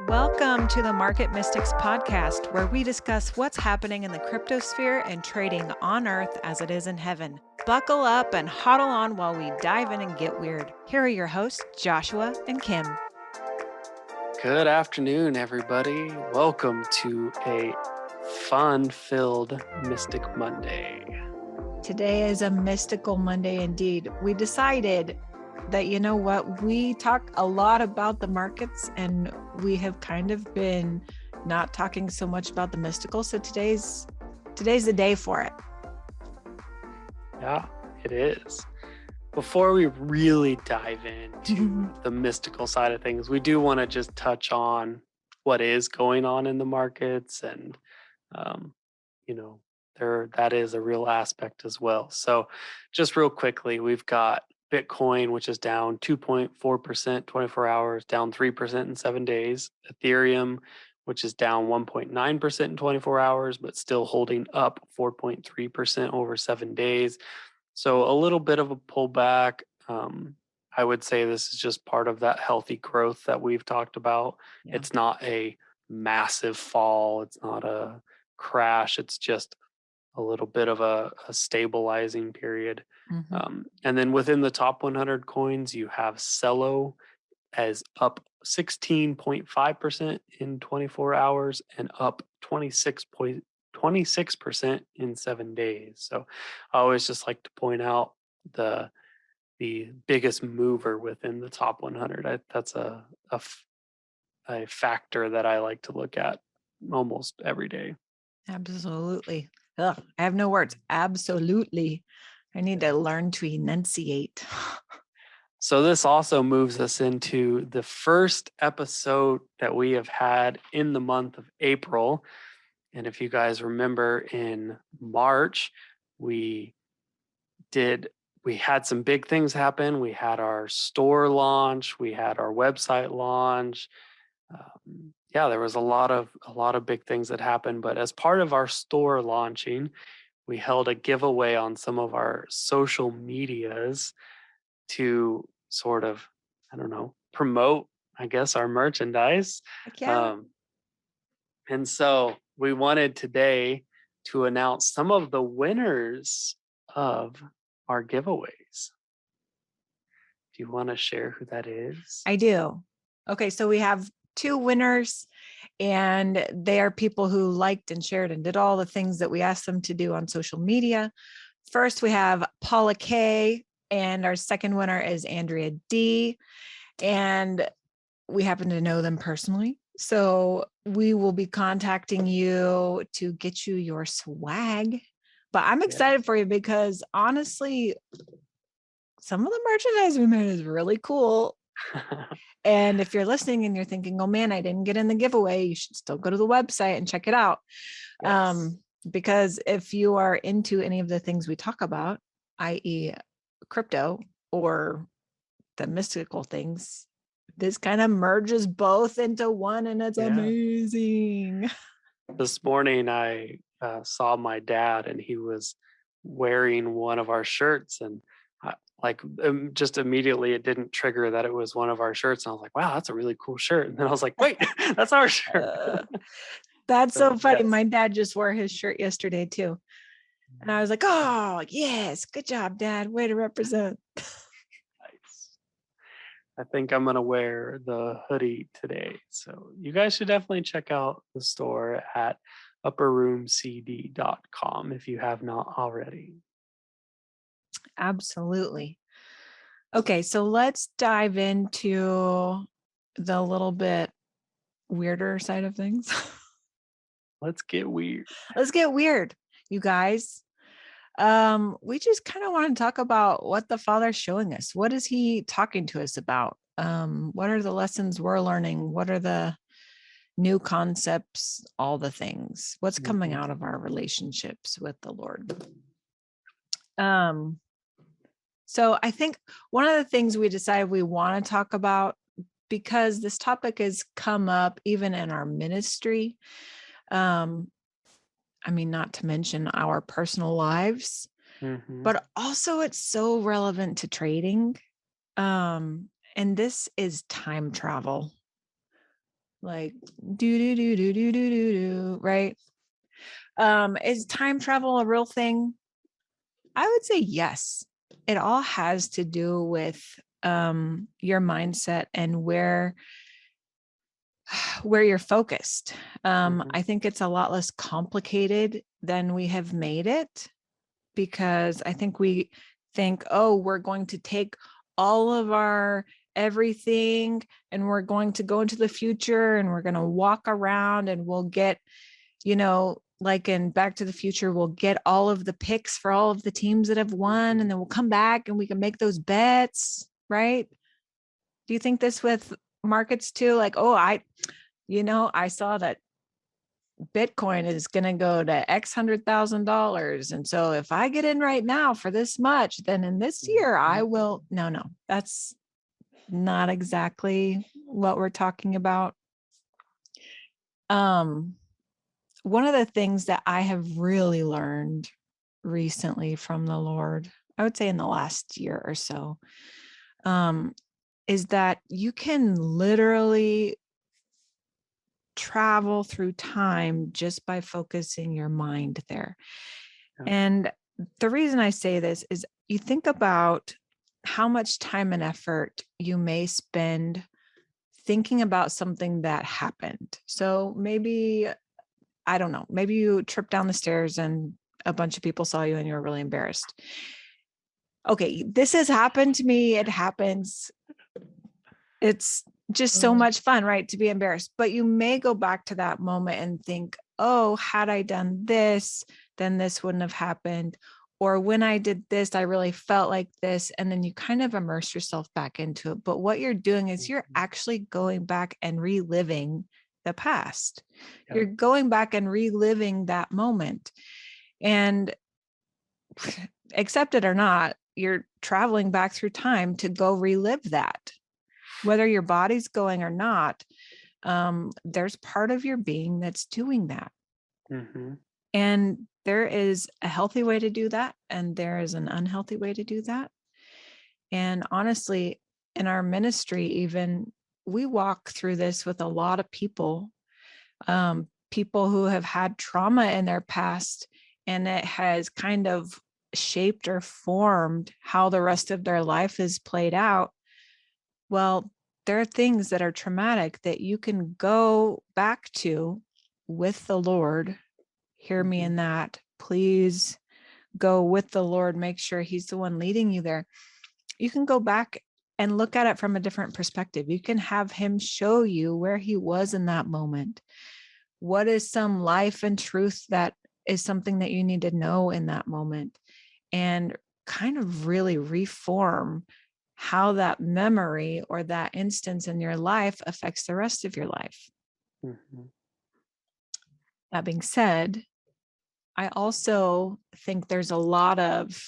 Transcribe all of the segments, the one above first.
Welcome to the Market Mystics podcast, where we discuss what's happening in the cryptosphere and trading on earth as it is in heaven. Buckle up and huddle on while we dive in and get weird. Here are your hosts, Joshua and Kim. Good afternoon, everybody. Welcome to a fun-filled Mystic Monday. Today is a mystical Monday indeed. We decided that, you know what, we talk a lot about the markets and we have kind of been not talking so much about the mystical. So today's the day for it. Yeah, it is. Before we really dive into the mystical side of things, we do want to just touch on what is going on in the markets, and that is a real aspect as well. So just real quickly, we've got Bitcoin, which is down 2.4%, 24 hours, down 3% in 7 days. Ethereum, which is down 1.9% in 24 hours, but still holding up 4.3% over 7 days. So a little bit of a pullback. I would say this is just part of that healthy growth that we've talked about. Yeah. It's not a massive fall. It's not a crash. It's just a little bit of a stabilizing period. And then within the top 100 coins, you have Celo as up 16.5% in 24 hours and up 26% in 7 days. So I always just like to point out the biggest mover within the top 100. That's a factor that I like to look at almost every day. Absolutely. Ugh, I have no words. Absolutely. I need to learn to enunciate. So this also moves us into the first episode that we have had in the month of April. And if you guys remember, in March, we had some big things happen. We had our store launch, we had our website launch. There was a lot of big things that happened. But as part of our store launching, we held a giveaway on some of our social medias to sort of, promote, I guess, our merchandise. Yeah. And so we wanted today to announce some of the winners of our giveaways. Do you want to share who that is? I do. Okay, so we have 2 winners, and they are people who liked and shared and did all the things that we asked them to do on social media. First, we have Paula K, and our second winner is Andrea D. And we happen to know them personally. So we will be contacting you to get you your swag. But I'm excited for you because honestly, some of the merchandise we made is really cool. And if you're listening and you're thinking, oh man, I didn't get in the giveaway, you should still go to the website and check it out. Yes. Because if you are into any of the things we talk about, i.e. crypto or the mystical things, this kind of merges both into one, and it's amazing. This morning I saw my dad, and he was wearing one of our shirts, and just immediately it didn't trigger that it was one of our shirts. And I was like, wow, that's a really cool shirt. And then I was like, wait, that's our shirt. That's so funny. Yes. My dad just wore his shirt yesterday too. And I was like, oh yes, good job, Dad. Way to represent. Nice. I think I'm going to wear the hoodie today. So you guys should definitely check out the store at upperroomcd.com if you have not already. Absolutely. Okay, so let's dive into the little bit weirder side of things. Let's get weird. Let's get weird, you guys. We just kind of want to talk about what the Father's showing us. What is he talking to us about? What are the lessons we're learning? What are the new concepts? All the things. What's coming out of our relationships with the Lord? So I think one of the things we decided we want to talk about, because this topic has come up even in our ministry, not to mention our personal lives, but also it's so relevant to trading. And this is time travel. like do, right? Is time travel a real thing? I would say yes. It all has to do with your mindset and where you're focused. Mhm. I think it's a lot less complicated than we have made it, because I think we think, oh, we're going to take all of our everything and we're going to go into the future and we're going to walk around and we'll get, like in Back to the Future, we'll get all of the picks for all of the teams that have won, and then we'll come back and we can make those bets, right? Do you think this with markets too? Like, oh, I saw that Bitcoin is going to go to X $100,000. And so if I get in right now for this much, then in this year I will. No, that's not exactly what we're talking about. Um, One of the things that I have really learned recently from the Lord, I would say in the last year or so, um, is that you can literally travel through time just by focusing your mind there. Yeah. And the reason I say this is you think about how much time and effort you may spend thinking about something that happened. So maybe, I don't know, maybe you tripped down the stairs and a bunch of people saw you and you were really embarrassed. Okay, this has happened to me. It happens. It's just so much fun, right? To be embarrassed. But you may go back to that moment and think, oh, had I done this, then this wouldn't have happened. Or when I did this, I really felt like this. And then you kind of immerse yourself back into it. But what you're doing is you're actually going back and reliving the past. Yeah. You're going back and reliving that moment. And accept it or not, you're traveling back through time to go relive that. Whether your body's going or not, there's part of your being that's doing that. Mm-hmm. And there is a healthy way to do that, and there is an unhealthy way to do that. And honestly, in our ministry, even we walk through this with a lot of people who have had trauma in their past, and it has kind of shaped or formed how the rest of their life is played out. Well, there are things that are traumatic that you can go back to with the Lord. Hear me in that. Please go with the Lord. Make sure He's the one leading you there. You can go back and look at it from a different perspective. You can have Him show you where He was in that moment. What is some life and truth that is something that you need to know in that moment, and kind of really reform how that memory or that instance in your life affects the rest of your life. Mm-hmm. That being said, I also think there's a lot of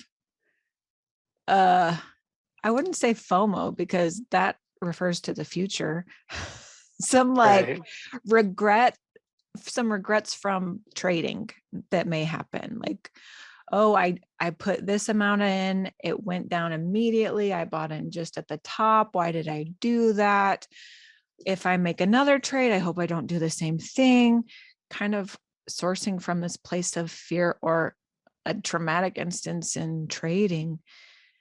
I wouldn't say FOMO, because that refers to the future. Some like Right. regret, some regrets from trading that may happen. Like, oh, I put this amount in, it went down immediately. I bought in just at the top. Why did I do that? If I make another trade, I hope I don't do the same thing. Kind of sourcing from this place of fear or a traumatic instance in trading.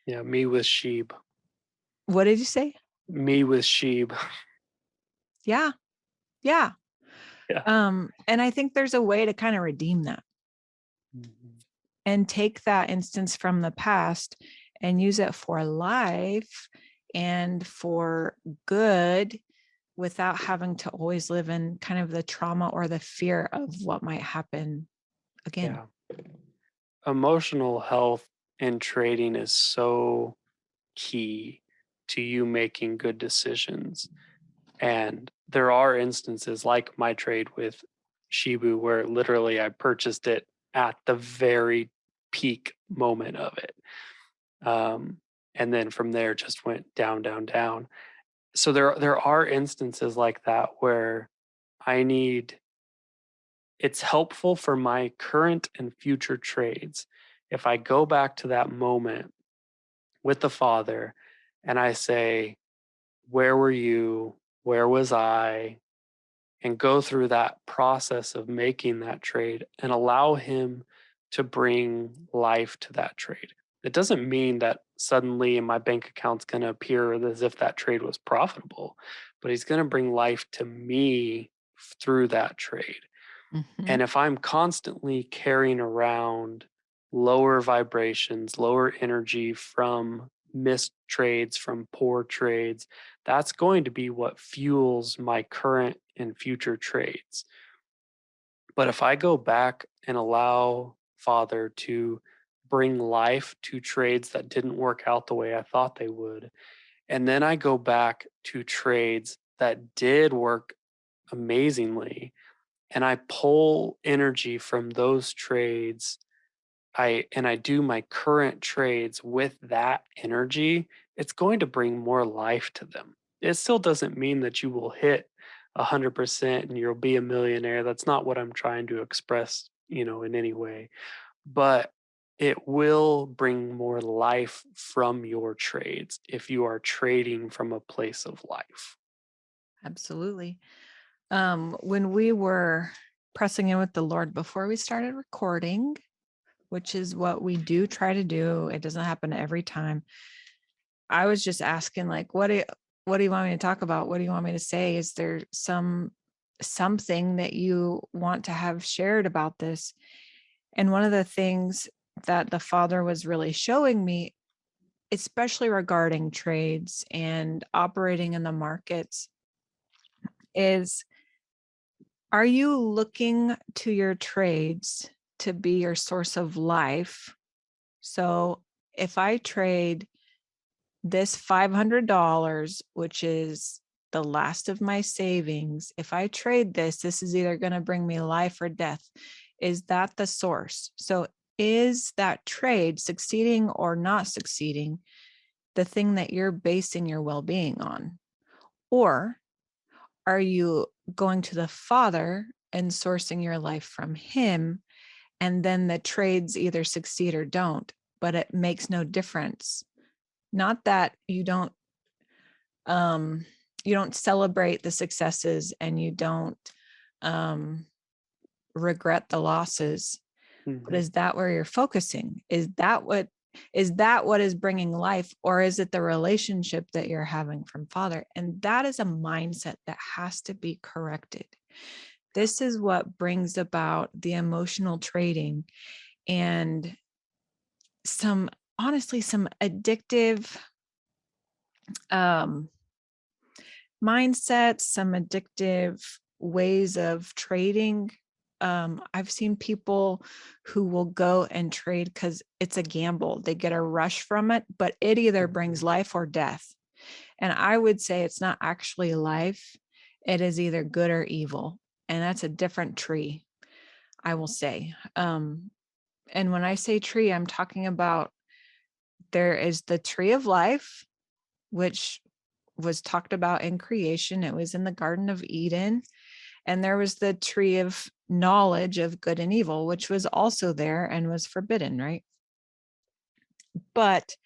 Yeah. Me with Sheeb. What did you say? Me with Sheeb. Yeah. Yeah. Yeah. And I think there's a way to kind of redeem that Mm-hmm. and take that instance from the past and use it for life and for good, without having to always live in kind of the trauma or the fear of what might happen again. Yeah. Emotional health in trading is so key to you making good decisions. And there are instances like my trade with Shibu where literally I purchased it at the very peak moment of it. And then from there just went down, down, down. So there are instances like that where I need it's helpful for my current and future trades if I go back to that moment with the Father and I say, where were you? Where was I? and go through that process of making that trade and allow him to bring life to that trade. It doesn't mean that suddenly my bank account's going to appear as if that trade was profitable, but he's going to bring life to me through that trade. Mhm. And if I'm constantly carrying around lower vibrations, lower energy from missed trades, from poor trades, that's going to be what fuels my current and future trades. But if I go back and allow Father to bring life to trades that didn't work out the way I thought they would, and then I go back to trades that did work amazingly, and I pull energy from those trades, I do my current trades with that energy, it's going to bring more life to them. It still doesn't mean that you will hit 100% and you'll be a millionaire. That's not what I'm trying to express, in any way. But it will bring more life from your trades if you are trading from a place of life. Absolutely. When we were pressing in with the Lord before we started recording, which is what we do try to do, it doesn't happen every time. I was just asking, like, what do you want me to talk about? What do you want me to say? Is there something that you want to have shared about this? And one of the things that the Father was really showing me, especially regarding trades and operating in the markets, is, are you looking to your trades to be your source of life? So if I trade this $500, which is the last of my savings, if I trade this, this is either going to bring me life or death. Is that the source? So is that trade succeeding or not succeeding the thing that you're basing your well-being on? Or are you going to the Father and sourcing your life from Him? And then the trades either succeed or don't, but it makes no difference. Not that um, you don't celebrate the successes and you don't um, regret the losses, but Mhm. is that where you're focusing? Is that what is bringing life, or is it the relationship that you're having from Father? And that is a mindset that has to be corrected. This is what brings about the emotional trading and some honestly some addictive um mindsets, some addictive ways of trading. I've seen people who will go and trade because it's a gamble. They get a rush from it, but it either brings Mhm. life or death. And I would say it's not actually life, it is either good or evil. And that's a different tree, I will say. And when I say tree, I'm talking about, there is the tree of life, which was talked about in creation. It was in the Garden of Eden. And there was the tree of knowledge of good and evil, which was also there and was forbidden, right? But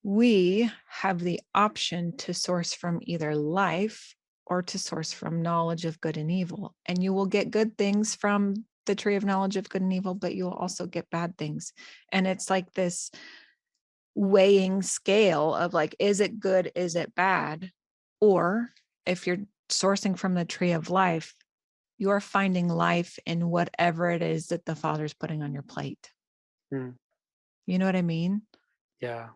we have the option to source from either life or to source from knowledge of good and evil. And you will get good things from the tree of knowledge of good and evil, but you will also get bad things. And it's like this weighing scale of like, is it good? Is it bad? Or if you're sourcing from the tree of life, you're finding life in whatever it is that the Father's putting on your plate. Mm. You know what I mean? Yeah.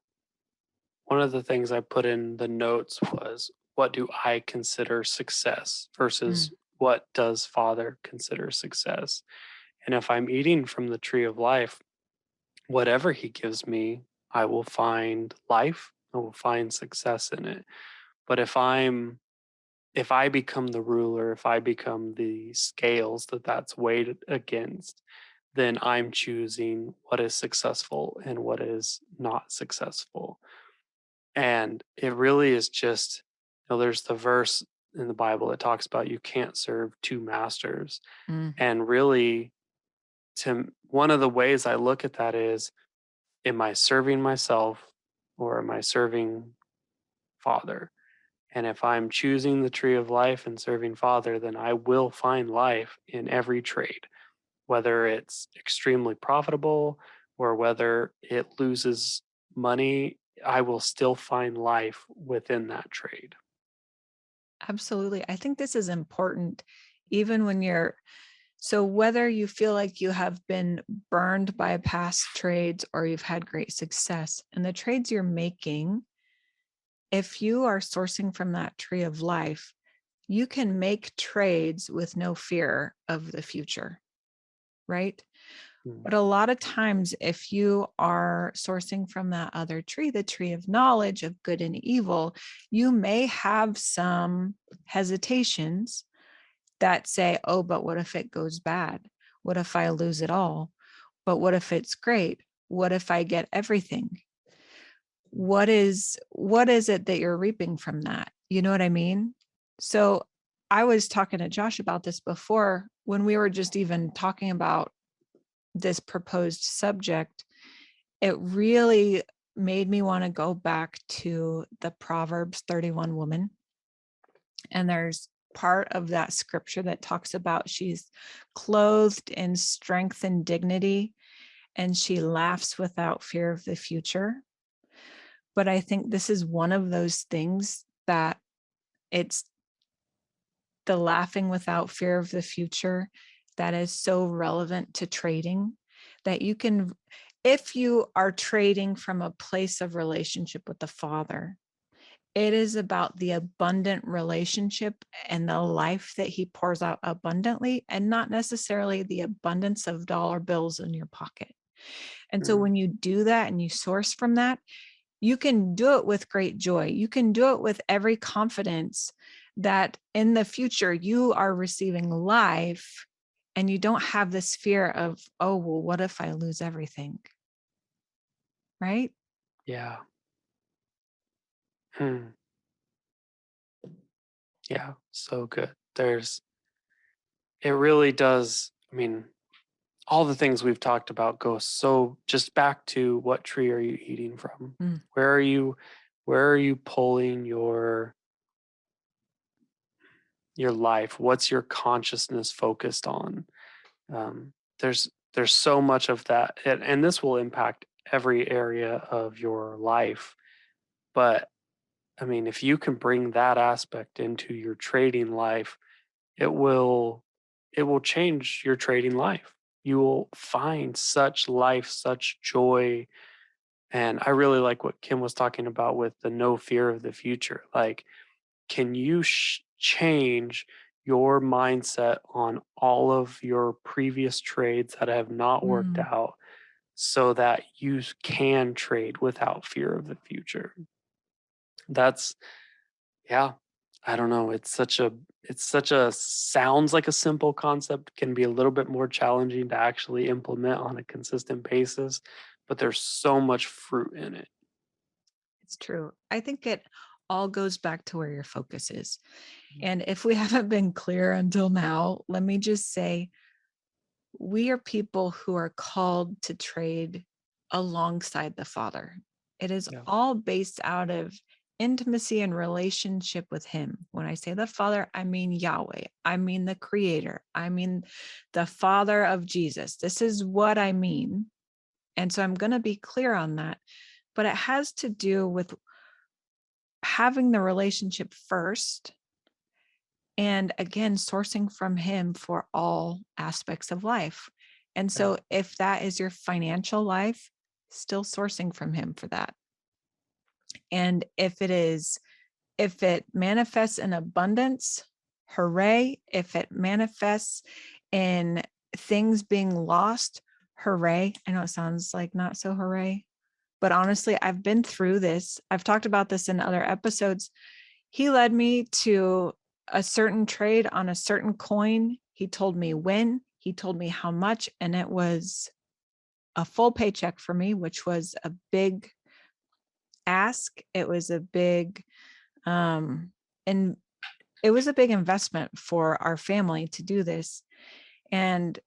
One of the things I put in the notes was, what do I consider success Mm, versus what does Father consider success? And if I'm eating from the tree of life, whatever he gives me, I will find life, I will find success in it. But if I become the ruler, if I become the scales that's weighed against, then I'm choosing what is successful and what is not successful. And it really is just, there's the verse in the Bible that talks about you can't serve two masters. mm, And really, one of the ways I look at that is, am I serving myself or am I serving Father? And if I'm choosing the tree of life and serving Father, then I will find life in every trade, whether it's extremely profitable or whether it loses money. I will still find life within that trade. Absolutely. I think this is important, even when so whether you feel like you have been burned by past trades or you've had great success in the trades you're making, if you are sourcing from that tree of life, you can make trades with no fear of the future, right? Mm, But a lot of times, if you are sourcing from that other tree, the tree of knowledge of good and evil, you may have some hesitations that say, oh, but what if it goes bad? What if I lose it all? But what if it's great? What if I get everything? What is it that you're reaping from that? You know what I mean? So I was talking to Josh about this before when we were just even talking about this proposed subject. It really made me want to go back to the Proverbs 31 woman. And there's part of that scripture that talks about she's clothed in strength and dignity, and she laughs without fear of the future. But I think this is one of those things that it's the laughing without fear of the future that is so relevant to trading, that you can, if you are trading from a place of relationship with the Father, it is about the abundant relationship and the life that he pours out abundantly, and not necessarily the abundance of dollar bills in your pocket. And so mm, when you do that and you source from that, you can do it with great joy. You can do it with every confidence that in the future you are receiving life, and you don't have this fear of, oh, well, what if I lose everything? Right? yeah. Hmm. Yeah. So good. It really does. I mean, all the things we've talked about go so just back to what tree are you eating from? Mm, Where are you, where are you pulling your life? What's your consciousness focused on? There's so much of that, and this will impact every area of your life. But I mean, if you can bring that aspect into your trading life, it will it will change your trading life. You will find such life, such joy. And I really like what Kim was talking about with the no fear of the future. Like, can you change your mindset on all of your previous trades that have not worked mm. out so that you can trade without fear of the future? That's, yeah, I don't know. It's such a sounds like a simple concept, can be a little bit more challenging to actually implement on a consistent basis, but there's so much fruit in it. It's true. I think it all goes back to where your focus is. Mm. And if we haven't been clear until now, let me just say we are people who are called to trade alongside the Father. It is Yeah. all based out of intimacy and relationship with Him. When I say the Father, I mean Yahweh, I mean the Creator, I mean the Father of Jesus. This is what I mean. And so I'm going to be clear on that. But it has to do with having the relationship first, and again sourcing from him for all aspects of life. And Yeah. so if that is your financial life, still sourcing from him for that. And if it manifests in abundance, hooray. If it manifests in things being lost, hooray. I know it sounds like not so hooray, but honestly, I've been through this. I've talked about this in other episodes. He led me to a certain trade on a certain coin. He told me when, he told me how much, and it was a full paycheck for me, which was a big ask. It was a big, and it was a big investment for our family to do this. And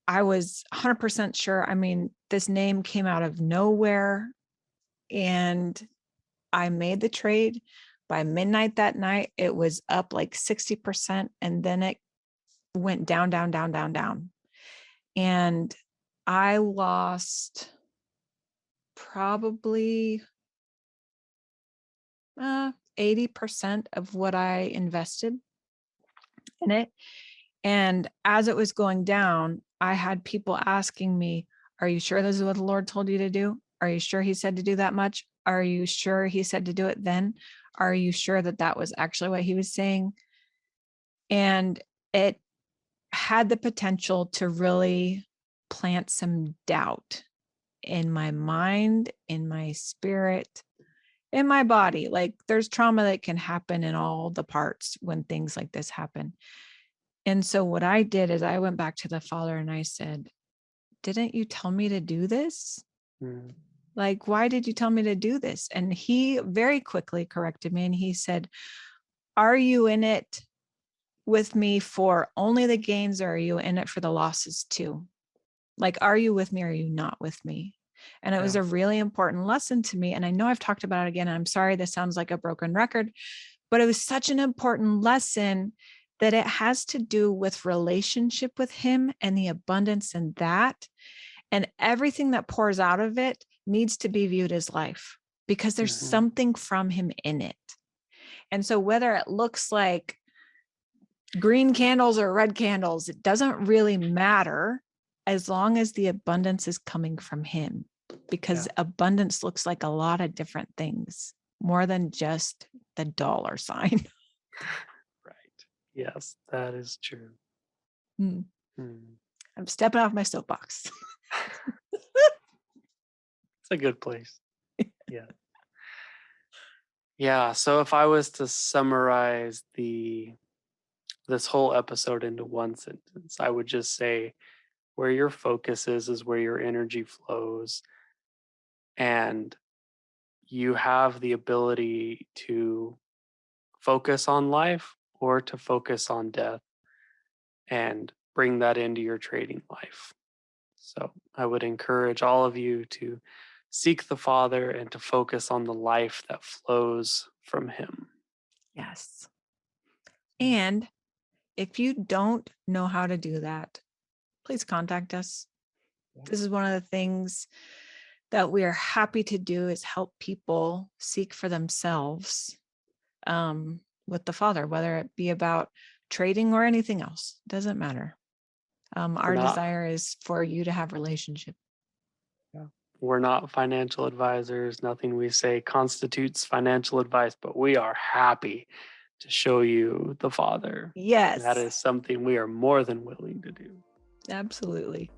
I was 100% sure. I mean, this name came out of nowhere, and I made the trade, By midnight that night, it was up like 60%, and then it went down, down, down, down, down. And I lost probably 80% of what I invested in it. And as it was going down, I had people asking me, are you sure this is what the Lord told you to do? Are you sure he said to do that much? Are you sure he said to do it then? Are you sure that that was actually what he was saying? And it had the potential to really plant some doubt in my mind, in my spirit, in my body. Like there's trauma that can happen in all the parts when things like this happen. And so what I did is I went back to the Father and I said, didn't you tell me to do this? Mm. Like, why did you tell me to do this? And he very quickly corrected me and he said, are you in it with me for only the gains, or are you in it for the losses too? Like, are you with me or are you not with me? And it was Yeah. a really important lesson to me. And I know I've talked about it again. I'm sorry, this sounds like a broken record, but it was such an important lesson that it has to do with relationship with him and the abundance in that. And everything that pours out of it needs to be viewed as life because there's Mhm. something from him in it. And so whether it looks like green candles or red candles, it doesn't really matter as long as the abundance is coming from him, because abundance looks like a lot of different things, more than just the dollar sign. Right. Yes, that is true. Mm. Mm. I'm stepping off my soapbox. It's a good place. Yeah. Yeah. So if I was to summarize this whole episode into one sentence, I would just say where your focus is where your energy flows. And you have the ability to focus on life or to focus on death and bring that into your trading life. So I would encourage all of you to seek the Father and to focus on the life that flows from Him. Yes. And if you don't know how to do that, please contact us. This is one of the things that we are happy to do, is help people seek for themselves with the Father, whether it be about trading or anything else. Doesn't matter. Our not- desire is for you to have relationship. We're not financial advisors. Nothing we say constitutes financial advice, but we are happy to show you the Father. Yes, That is something we are more than willing to do. absolutely.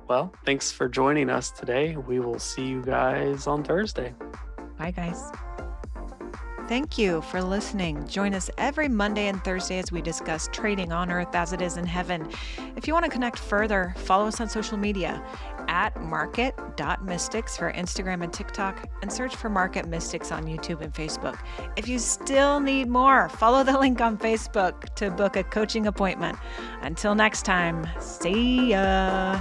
Well, thanks for joining us today. We will see you guys on Thursday. Bye, guys. Thank you for listening. Join us every Monday and Thursday as we discuss trading on earth as it is in heaven. If you want to connect further, follow us on social media at market.mystics for Instagram and TikTok, and search for Market Mystics on YouTube and Facebook. If you still need more, follow the link on Facebook to book a coaching appointment. Until next time, see ya.